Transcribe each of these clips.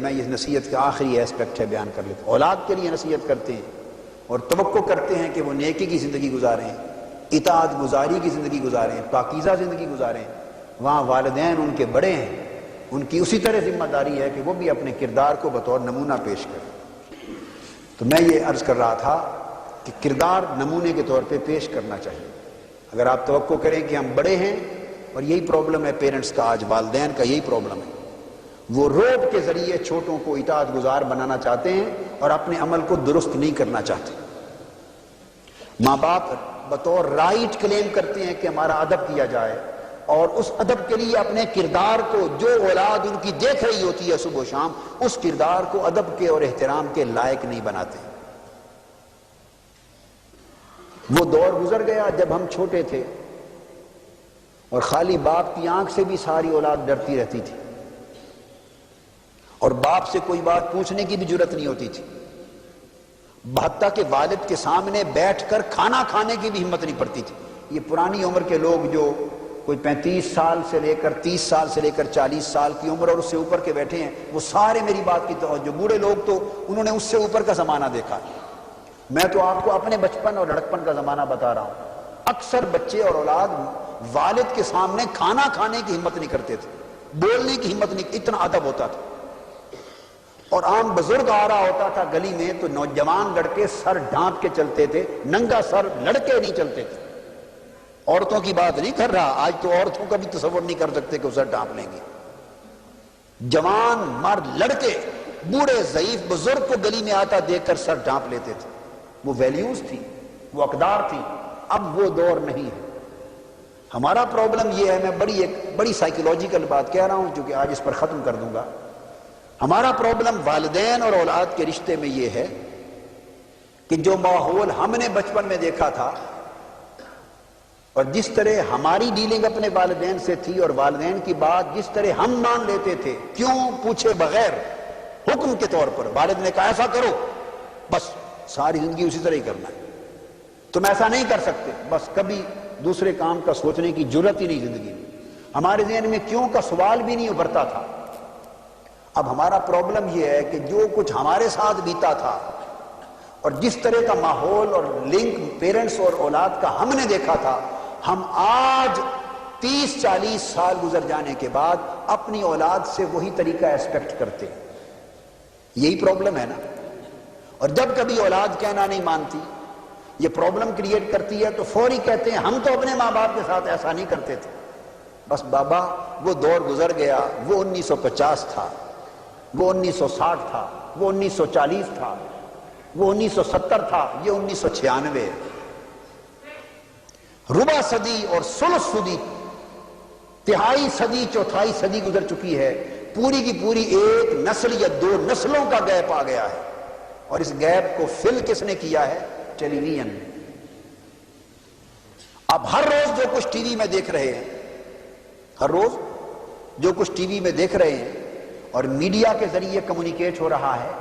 میں یہ نصیحت کا آخری ایسپیکٹ ہے بیان کر لیتا ہوں۔ اولاد کے لیے نصیحت کرتے ہیں اور توقع کرتے ہیں کہ وہ نیکی کی زندگی گزاریں، اطاعت گزاری کی زندگی گزاریں، پاکیزہ زندگی گزاریں۔ وہاں والدین ان کے بڑے ہیں، ان کی اسی طرح ذمہ داری ہے کہ وہ بھی اپنے کردار کو بطور نمونہ پیش کریں۔ تو میں یہ عرض کر رہا تھا کہ کردار نمونے کے طور پہ پیش کرنا چاہیے۔ اگر آپ توقع کریں کہ ہم بڑے ہیں، اور یہی پرابلم ہے پیرنٹس کا، آج والدین کا یہی پرابلم ہے، وہ روب کے ذریعے چھوٹوں کو اطاعت گزار بنانا چاہتے ہیں اور اپنے عمل کو درست نہیں کرنا چاہتے۔ ماں باپ بطور رائٹ کلیم کرتے ہیں کہ ہمارا ادب کیا جائے، اور اس ادب کے لیے اپنے کردار کو جو اولاد ان کی دیکھ رہی ہوتی ہے صبح و شام، اس کردار کو ادب کے اور احترام کے لائق نہیں بناتے۔ وہ دور گزر گیا جب ہم چھوٹے تھے اور خالی باپ کی آنکھ سے بھی ساری اولاد ڈرتی رہتی تھی، اور باپ سے کوئی بات پوچھنے کی بھی جرت نہیں ہوتی تھی، حتیٰ کہ والد کے سامنے بیٹھ کر کھانا کھانے کی بھی ہمت نہیں پڑتی تھی۔ یہ پرانی عمر کے لوگ جو کوئی 35 سال سے لے کر 30 سال سے لے کر 40 سال کی عمر اور اس سے اوپر کے بیٹھے ہیں، وہ سارے میری بات کی توجہ، بوڑھے لوگ تو انہوں نے اس سے اوپر کا زمانہ دیکھا۔ میں تو آپ کو اپنے بچپن اور لڑکپن کا زمانہ بتا رہا ہوں۔ اکثر بچے اور اولاد والد کے سامنے کھانا کھانے کی ہمت نہیں کرتے تھے، بولنے کی ہمت نہیں، اتنا ادب ہوتا تھا۔ اور عام بزرگ آ رہا ہوتا تھا گلی میں تو نوجوان لڑکے سر ڈھانپ کے چلتے تھے، ننگا سر لڑکے نہیں چلتے تھے۔ عورتوں کی بات نہیں کر رہا، آج تو عورتوں کا بھی تصور نہیں کر سکتے کہ وہ سر ڈھانپ لیں گے۔ جوان مرد لڑکے بوڑھے ضعیف بزرگ کو گلی میں آتا دیکھ کر سر ڈھانپ لیتے تھے۔ وہ ویلیوز تھی، وہ اقدار تھی۔ اب وہ دور نہیں ہے۔ ہمارا پرابلم یہ ہے، میں ایک بڑی سائیکولوجیکل بات کہہ رہا ہوں جو کہ آج اس پر ختم کر دوں گا۔ ہمارا پرابلم والدین اور اولاد کے رشتے میں یہ ہے کہ جو ماحول ہم نے بچپن میں دیکھا تھا اور جس طرح ہماری ڈیلنگ اپنے والدین سے تھی، اور والدین کی بات جس طرح ہم مان لیتے تھے کیوں پوچھے بغیر، حکم کے طور پر والد نے کہا ایسا کرو، بس ساری زندگی اسی طرح ہی کرنا ہے، تم ایسا نہیں کر سکتے، بس کبھی دوسرے کام کا سوچنے کی جرت ہی نہیں زندگی میں۔ ہمارے ذہن میں کیوں کا سوال بھی نہیں ابھرتا تھا۔ اب ہمارا پرابلم یہ ہے کہ جو کچھ ہمارے ساتھ بیتا تھا اور جس طرح کا ماحول اور لنک پیرنٹس اور اولاد کا ہم نے دیکھا تھا، ہم آج 30-40 سال گزر جانے کے بعد اپنی اولاد سے وہی طریقہ ایکسپیکٹ کرتے ہیں۔ یہی پرابلم ہے نا۔ اور جب کبھی اولاد کہنا نہیں مانتی، یہ پرابلم کریٹ کرتی ہے، تو فوری کہتے ہیں ہم تو اپنے ماں باپ کے ساتھ ایسا نہیں کرتے تھے۔ بس بابا وہ دور گزر گیا، وہ 1950 تھا، وہ 1960 تھا، وہ 1940 تھا، وہ 1970 تھا، یہ 1996 ہے۔ ربع صدی اور ثلث صدی، تہائی صدی چوتھائی صدی گزر چکی ہے، پوری کی پوری ایک نسل یا دو نسلوں کا گیپ آ گیا ہے، اور اس گیپ کو فل کس نے کیا ہے؟ ٹیلی ویژن۔ اب ہر روز جو کچھ ٹی وی میں دیکھ رہے ہیں، ہر روز جو کچھ ٹی وی میں دیکھ رہے ہیں اور میڈیا کے ذریعے کمیونیکیٹ ہو رہا ہے،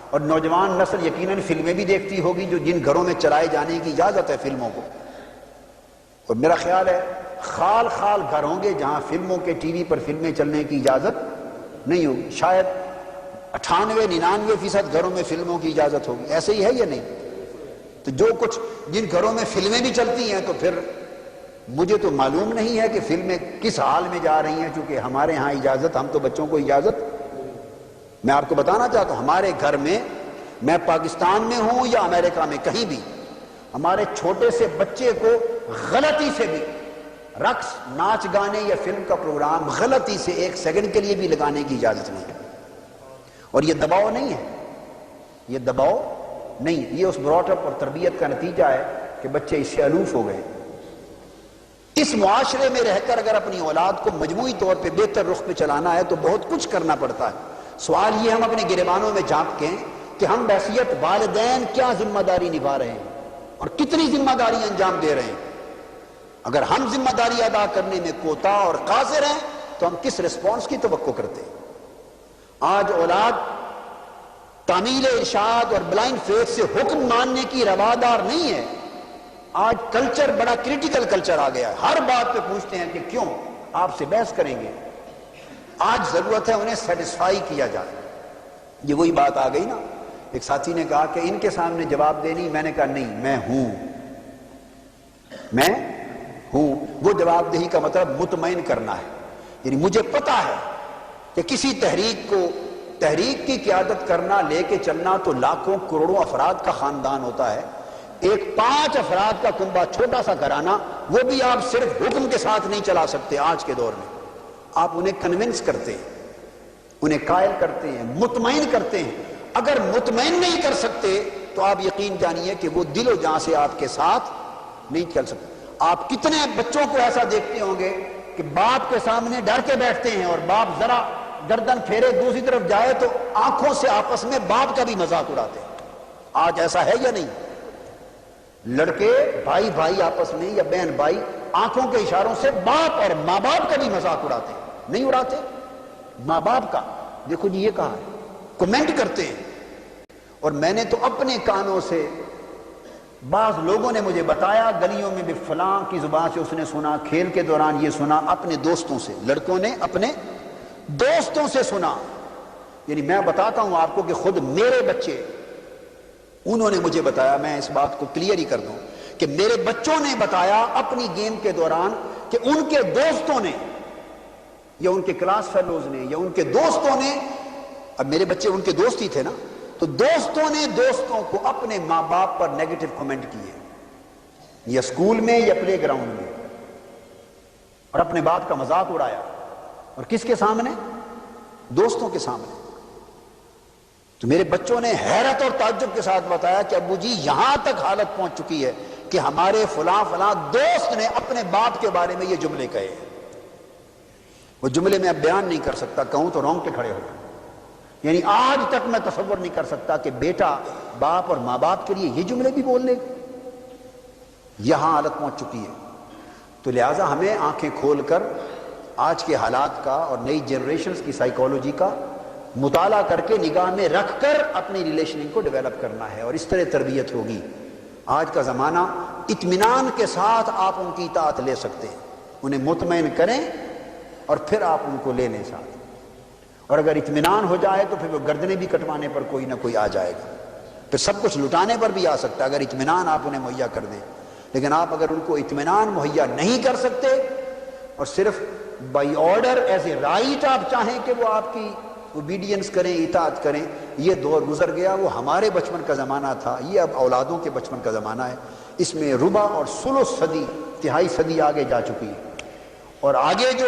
اور نوجوان نسل یقیناً فلمیں بھی دیکھتی ہوگی جو جن گھروں میں چلائے جانے کی اجازت ہے فلموں کو، اور میرا خیال ہے خال خال گھر ہوں گے جہاں فلموں کے ٹی وی پر فلمیں چلنے کی اجازت نہیں ہوگی، شاید 98-99% گھروں میں فلموں کی اجازت ہوگی۔ ایسے ہی ہے یا نہیں؟ تو جو کچھ جن گھروں میں فلمیں بھی چلتی ہیں، تو پھر مجھے تو معلوم نہیں ہے کہ فلمیں کس حال میں جا رہی ہیں، چونکہ ہمارے ہاں اجازت، ہم تو بچوں کو اجازت، میں آپ کو بتانا چاہتا ہوں ہمارے گھر میں، میں پاکستان میں ہوں یا امریکہ میں کہیں بھی، ہمارے چھوٹے سے بچے کو غلطی سے بھی رقص، ناچ گانے یا فلم کا پروگرام غلطی سے 1 سیکنڈ کے لیے بھی لگانے کی اجازت نہیں ہے۔ اور یہ دباؤ نہیں ہے، یہ دباؤ نہیں، یہ اس براٹ اپ اور تربیت کا نتیجہ ہے کہ بچے اس سے الوف ہو گئے۔ اس معاشرے میں رہ کر اگر اپنی اولاد کو مجموعی طور پہ بہتر رخ پہ چلانا ہے تو بہت کچھ کرنا پڑتا ہے۔ سوال یہ ہم اپنے گریبانوں میں جھانکیں کہ ہم بحیثیت والدین کیا ذمہ داری نبھا رہے ہیں اور کتنی ذمہ داری انجام دے رہے ہیں۔ اگر ہم ذمہ داری ادا کرنے میں کوتاہ اور قاصر ہیں تو ہم کس ریسپانس کی توقع کرتے ہیں؟ آج اولاد تعمیل ارشاد اور بلائنڈ فیتھ سے حکم ماننے کی روادار نہیں ہے۔ آج کلچر بڑا کریٹیکل کلچر آ گیا ہے، ہر بات پہ پوچھتے ہیں کہ کیوں، آپ سے بحث کریں گے۔ آج ضرورت ہے انہیں سیٹسفائی کیا جائے۔ یہ وہی بات آ گئی نا، ایک ساتھی نے کہا کہ ان کے سامنے جواب دینی، میں نے کہا نہیں، میں ہوں، میں ہوں۔ وہ جواب دہی کا مطلب مطمئن کرنا ہے، یعنی مجھے پتا ہے کہ کسی تحریک کی قیادت کرنا، لے کے چلنا تو لاکھوں کروڑوں افراد کا خاندان ہوتا ہے، ایک 5 افراد کا کنبہ، چھوٹا سا گھرانہ، وہ بھی آپ صرف حکم کے ساتھ نہیں چلا سکتے۔ آج کے دور میں آپ انہیں کنونس کرتے ہیں، انہیں قائل کرتے ہیں، مطمئن کرتے ہیں۔ اگر مطمئن نہیں کر سکتے تو آپ یقین جانیے کہ وہ دل و جان سے آپ کے ساتھ نہیں چل سکتے۔ آپ کتنے بچوں کو ایسا دیکھتے ہوں گے کہ باپ کے سامنے ڈر کے بیٹھتے ہیں، اور باپ ذرا گردن پھیرے دوسری طرف جائے تو آنکھوں سے آپس میں باپ کا بھی مذاق اڑاتے ہیں۔ آج ایسا ہے یا نہیں؟ لڑکے بھائی بھائی آپس میں یا بہن بھائی آنکھوں کے اشاروں سے باپ اور ماں باپ کا بھی مذاق اڑاتے ہیں، نہیں اڑاتے؟ ماں باپ کا دیکھو جی یہ کہا ہے، کمنٹ کرتے ہیں۔ اور میں نے تو اپنے کانوں سے، بعض لوگوں نے مجھے بتایا گلیوں میں بھی فلاں کی زبان سے اس نے سنا، کھیل کے دوران یہ سنا، اپنے دوستوں سے، لڑکوں نے اپنے دوستوں سے سنا۔ یعنی میں بتاتا ہوں آپ کو کہ خود میرے بچے، انہوں نے مجھے بتایا، میں اس بات کو کلیئر ہی کر دوں کہ میرے بچوں نے بتایا اپنی گیم کے دوران کہ ان کے دوستوں نے یا ان کے کلاس فیلوز نے یا ان کے دوستوں نے، اب میرے بچے ان کے دوست ہی تھے نا، تو دوستوں نے دوستوں کو اپنے ماں باپ پر نیگیٹو کمنٹ کیے، یا اسکول میں یا پلے گراؤنڈ میں، اور اپنے باپ کا مذاق اڑایا، اور کس کے سامنے؟ دوستوں کے سامنے۔ تو میرے بچوں نے حیرت اور تعجب کے ساتھ بتایا کہ ابو جی یہاں تک حالت پہنچ چکی ہے کہ ہمارے فلاں فلاں دوست نے اپنے باپ کے بارے میں یہ جملے کہے ہیں۔ وہ جملے میں اب بیان نہیں کر سکتا، کہوں تو رونگٹے کھڑے ہو گئے۔ یعنی آج تک میں تصور نہیں کر سکتا کہ بیٹا باپ اور ماں باپ کے لیے یہ جملے بھی بول لے، یہاں حالت پہنچ چکی ہے۔ تو لہٰذا ہمیں آنکھیں کھول کر آج کے حالات کا اور نئی جنریشنز کی سائیکالوجی کا مطالعہ کر کے نگاہ میں رکھ کر اپنی ریلیشننگ کو ڈیولپ کرنا ہے، اور اس طرح تربیت ہوگی۔ آج کا زمانہ اطمینان کے ساتھ آپ ان کی اطاعت لے سکتے ہیں، انہیں مطمئن کریں اور پھر آپ ان کو لے لیں ساتھ، اور اگر اطمینان ہو جائے تو پھر وہ گردنیں بھی کٹوانے پر کوئی نہ کوئی آ جائے گا، پھر سب کچھ لٹانے پر بھی آ سکتا ہے اگر اطمینان آپ انہیں مہیا کر دیں۔ لیکن آپ اگر ان کو اطمینان مہیا نہیں کر سکتے اور صرف by order as a right آپ چاہیں کہ وہ آپ کی اوبیڈینس کریں، اطاعت کریں، یہ دور گزر گیا۔ وہ ہمارے بچپن کا زمانہ تھا، یہ اب اولادوں کے بچپن کا زمانہ ہے۔ اس میں ربع اور ثلث صدی، تہائی صدی آگے جا چکی ہے، اور آگے جو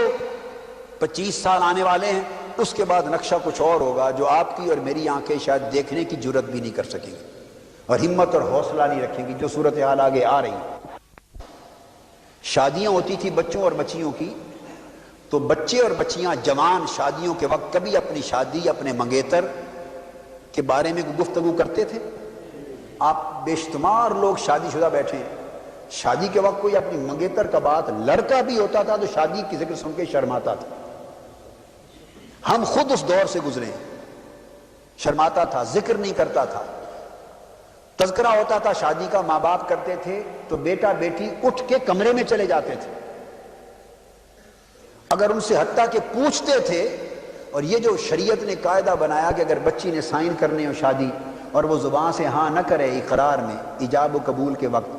25 سال آنے والے ہیں اس کے بعد نقشہ کچھ اور ہوگا جو آپ کی اور میری آنکھیں شاید دیکھنے کی جرت بھی نہیں کر سکیں گی، اور ہمت اور حوصلہ نہیں رکھیں گی، جو صورتحال آگے آ رہی ہے۔ شادیاں ہوتی تھی بچوں اور بچیوں کی، تو بچے اور بچیاں جوان شادیوں کے وقت کبھی اپنی شادی، اپنے منگیتر کے بارے میں گفتگو کرتے تھے؟ آپ بے شمار لوگ شادی شدہ بیٹھے ہیں، شادی کے وقت کوئی اپنی منگیتر کا بات، لڑکا بھی ہوتا تھا تو شادی کی ذکر سن کے شرماتا تھا۔ ہم خود اس دور سے گزرے ہیں، شرماتا تھا، ذکر نہیں کرتا تھا۔ تذکرہ ہوتا تھا شادی کا، ماں باپ کرتے تھے تو بیٹا بیٹی اٹھ کے کمرے میں چلے جاتے تھے، اگر ان سے حتیٰ کہ پوچھتے تھے۔ اور یہ جو شریعت نے قاعدہ بنایا کہ اگر بچی نے سائن کرنے ہو شادی اور وہ زبان سے ہاں نہ کرے اقرار میں ایجاب و قبول کے وقت،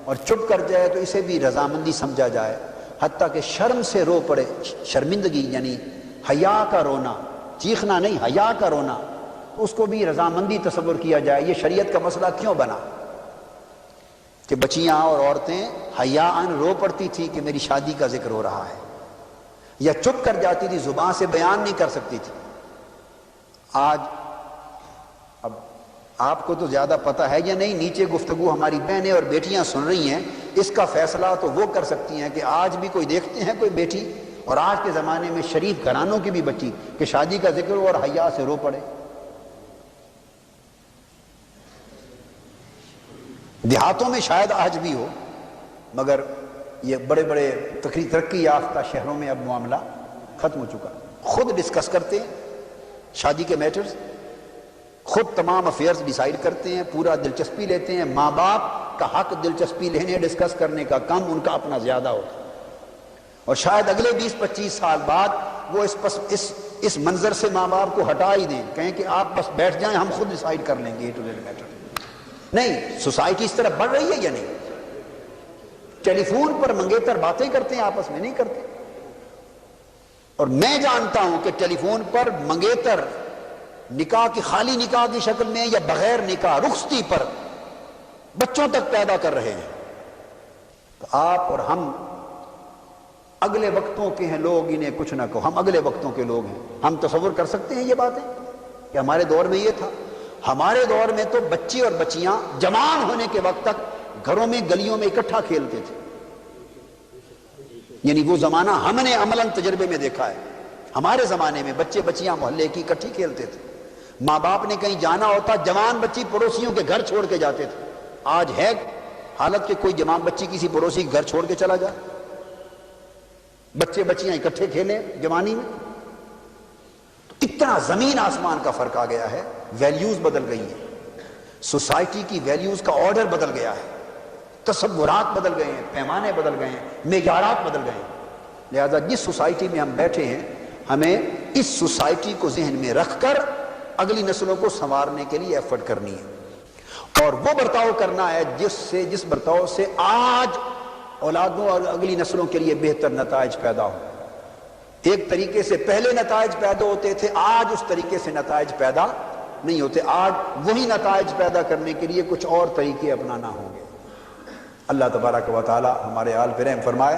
اور چپ کر جائے تو اسے بھی رضامندی سمجھا جائے، حتیٰ کہ شرم سے رو پڑے، شرمندگی یعنی حیا کا رونا، چیخنا نہیں، حیا کا رونا، تو اس کو بھی رضامندی تصور کیا جائے۔ یہ شریعت کا مسئلہ کیوں بنا کہ بچیاں اور عورتیں حیاءً رو پڑتی تھی کہ میری شادی کا ذکر ہو رہا ہے، یا چپ کر جاتی تھی، زبان سے بیان نہیں کر سکتی تھی۔ آج اب آپ کو تو زیادہ پتہ ہے یا نہیں، نیچے گفتگو ہماری بہنیں اور بیٹیاں سن رہی ہیں، اس کا فیصلہ تو وہ کر سکتی ہیں کہ آج بھی کوئی دیکھتے ہیں کوئی بیٹی، اور آج کے زمانے میں شریف گھرانوں کی بھی بچی کہ شادی کا ذکر ہو اور حیا سے رو پڑے۔ دیہاتوں میں شاید آج بھی ہو، مگر یہ بڑے بڑے ترقی یافتہ شہروں میں اب معاملہ ختم ہو چکا۔ خود ڈسکس کرتے ہیں شادی کے میٹرز، خود تمام افیئرز ڈیسائیڈ کرتے ہیں، پورا دلچسپی لیتے ہیں۔ ماں باپ کا حق دلچسپی لینے، ڈسکس کرنے کا کم ان کا اپنا زیادہ ہوتا ہے، اور شاید اگلے 20-25 سال بعد وہ اس اس منظر سے ماں باپ کو ہٹا ہی دیں، کہیں کہ آپ بس بیٹھ جائیں، ہم خود ڈیسائیڈ کر لیں گے ٹو دیٹ میٹر۔ نہیں، سوسائٹی اس طرح بڑھ رہی ہے یا نہیں؟ ٹیلی فون پر منگیتر باتیں کرتے ہیں، آپس میں نہیں کرتے۔ اور میں جانتا ہوں کہ ٹیلی فون پر منگیتر نکاح کی، خالی نکاح کی شکل میں یا بغیر نکاح رخصتی پر بچوں تک پیدا کر رہے ہیں۔ تو آپ اور ہم اگلے وقتوں کے ہیں لوگ، انہیں کچھ نہ کہو، ہم اگلے وقتوں کے لوگ ہیں۔ ہم تصور کر سکتے ہیں یہ باتیں کہ ہمارے دور میں یہ تھا؟ ہمارے دور میں تو بچے اور بچیاں جوان ہونے کے وقت تک گھروں میں گلیوں میں اکٹھا کھیلتے تھے، یعنی وہ زمانہ ہم نے عملاً تجربے میں دیکھا ہے۔ ہمارے زمانے میں بچے بچیاں محلے کی اکٹھی کھیلتے تھے، ماں باپ نے کہیں جانا ہوتا جوان بچی پڑوسیوں کے گھر چھوڑ کے جاتے تھے۔ آج ہے حالت کہ کوئی جوان بچی کسی پڑوسی کے گھر چھوڑ کے چلا جائے؟ بچے بچیاں اکٹھے کھیلیں جوانی میں؟ تو اتنا زمین آسمان کا فرق آ گیا ہے، ویلیوز بدل گئی ہیں، سوسائٹی کی ویلیوز کا آرڈر بدل گیا ہے، تصورات بدل گئے ہیں، پیمانے بدل گئے ہیں، معیارات بدل گئے ہیں۔ لہذا جس سوسائٹی میں ہم بیٹھے ہیں، ہمیں اس سوسائٹی کو ذہن میں رکھ کر اگلی نسلوں کو سنوارنے کے لیے ایفرٹ کرنی ہے، اور وہ برتاؤ کرنا ہے جس برتاؤ سے آج اولادوں اور اگلی نسلوں کے لیے بہتر نتائج پیدا ہوں۔ ایک طریقے سے پہلے نتائج پیدا ہوتے تھے، آج اس طریقے سے نتائج پیدا نہیں ہوتے۔ آج وہی نتائج پیدا کرنے کے لیے کچھ اور طریقے اپنانا ہوں گے۔ اللہ تبارک و تعالی ہمارے حال پہ رحم فرمائے۔